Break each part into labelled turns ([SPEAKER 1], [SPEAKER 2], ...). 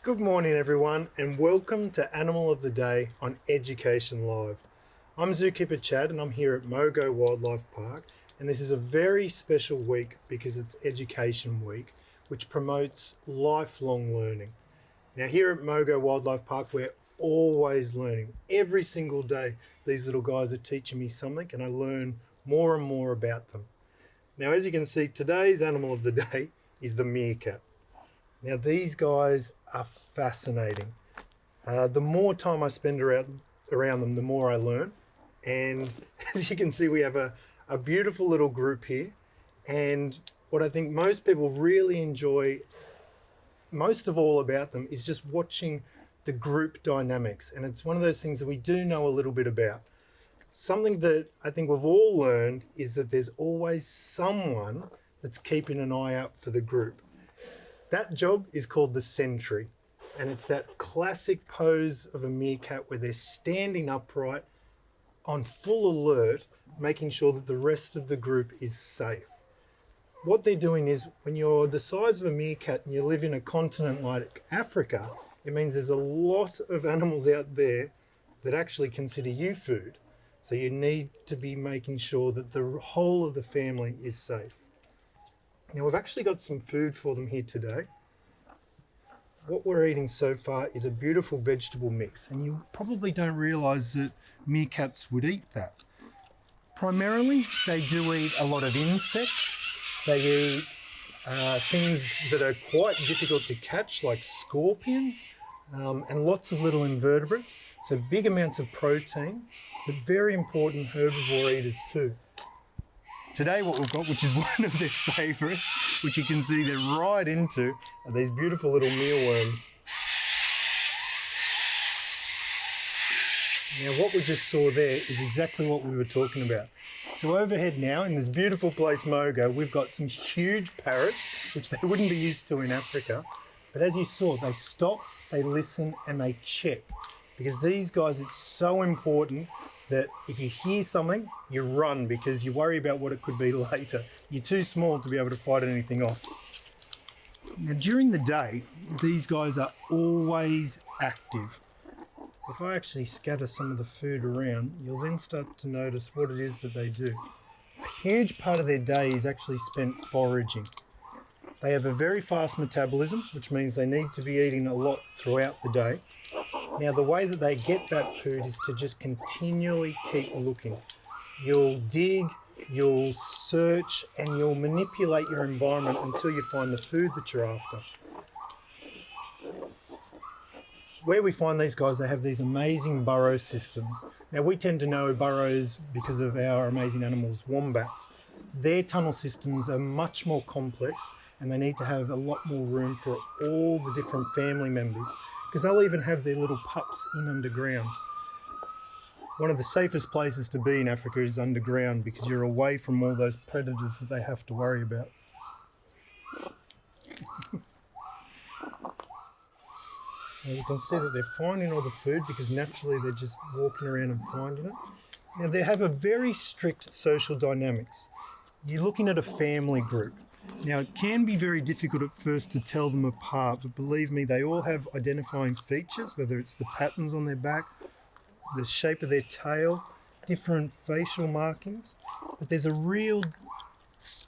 [SPEAKER 1] Good morning everyone and welcome to Animal of the Day on Education Live. I'm Zookeeper Chad and I'm here at Mogo Wildlife Park, and this is a very special week because it's Education Week, which promotes lifelong learning. Now here at Mogo Wildlife Park we're always learning. Every single day these little guys are teaching me something and I learn more and more about them. Now as you can see, today's Animal of the Day is the meerkat. Now these guys are fascinating. The more time I spend around them, the more I learn. And as you can see, we have a beautiful little group here. And what I think most people really enjoy most of all about them is just watching the group dynamics. And it's one of those things that we do know a little bit about. Something that I think we've all learned is that there's always someone that's keeping an eye out for the group. That job is called the sentry, and it's that classic pose of a meerkat where they're standing upright on full alert, making sure that the rest of the group is safe. What they're doing is, when you're the size of a meerkat and you live in a continent like Africa, it means there's a lot of animals out there that actually consider you food. So you need to be making sure that the whole of the family is safe. Now we've actually got some food for them here today. What we're eating so far is a beautiful vegetable mix, and you probably don't realise that meerkats would eat that. Primarily, they do eat a lot of insects. They eat things that are quite difficult to catch, like scorpions, and lots of little invertebrates. So big amounts of protein, but very important herbivore eaters too. Today what we've got, which is one of their favourites, which you can see they're right into, are these beautiful little mealworms. Now what we just saw there is exactly what we were talking about. So overhead now in this beautiful place Mogo, we've got some huge parrots, which they wouldn't be used to in Africa. But as you saw, they stop, they listen and they check. Because these guys, it's so important that if you hear something, you run because you worry about what it could be later. You're too small to be able to fight anything off. Now during the day, these guys are always active. If I actually scatter some of the food around, you'll then start to notice what it is that they do. A huge part of their day is actually spent foraging. They have a very fast metabolism, which means they need to be eating a lot throughout the day. Now the way that they get that food is to just continually keep looking. You'll dig, you'll search, and you'll manipulate your environment until you find the food that you're after. Where we find these guys, they have these amazing burrow systems. Now we tend to know burrows because of our amazing animals, wombats. Their tunnel systems are much more complex and they need to have a lot more room for all the different family members, because they'll even have their little pups in underground. One of the safest places to be in Africa is underground because you're away from all those predators that they have to worry about. Now you can see that they're finding all the food because naturally they're just walking around and finding it. Now they have a very strict social dynamics. You're looking at a family group. Now it can be very difficult at first to tell them apart, but believe me, they all have identifying features, whether it's the patterns on their back, the shape of their tail, different facial markings. But there's a real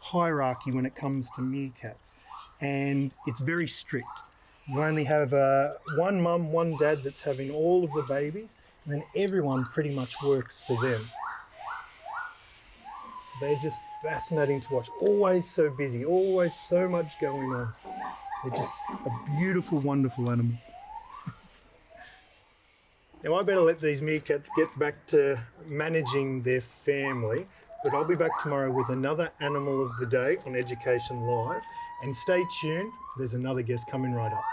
[SPEAKER 1] hierarchy when it comes to meerkats, and it's very strict. You only have one mum, one dad that's having all of the babies, and then everyone pretty much works for them. They're just fascinating to watch. Always so busy, always so much going on. They're just a beautiful, wonderful animal. Now I better let these meerkats get back to managing their family, but I'll be back tomorrow with another Animal of the Day on Education Live. And stay tuned, there's another guest coming right up.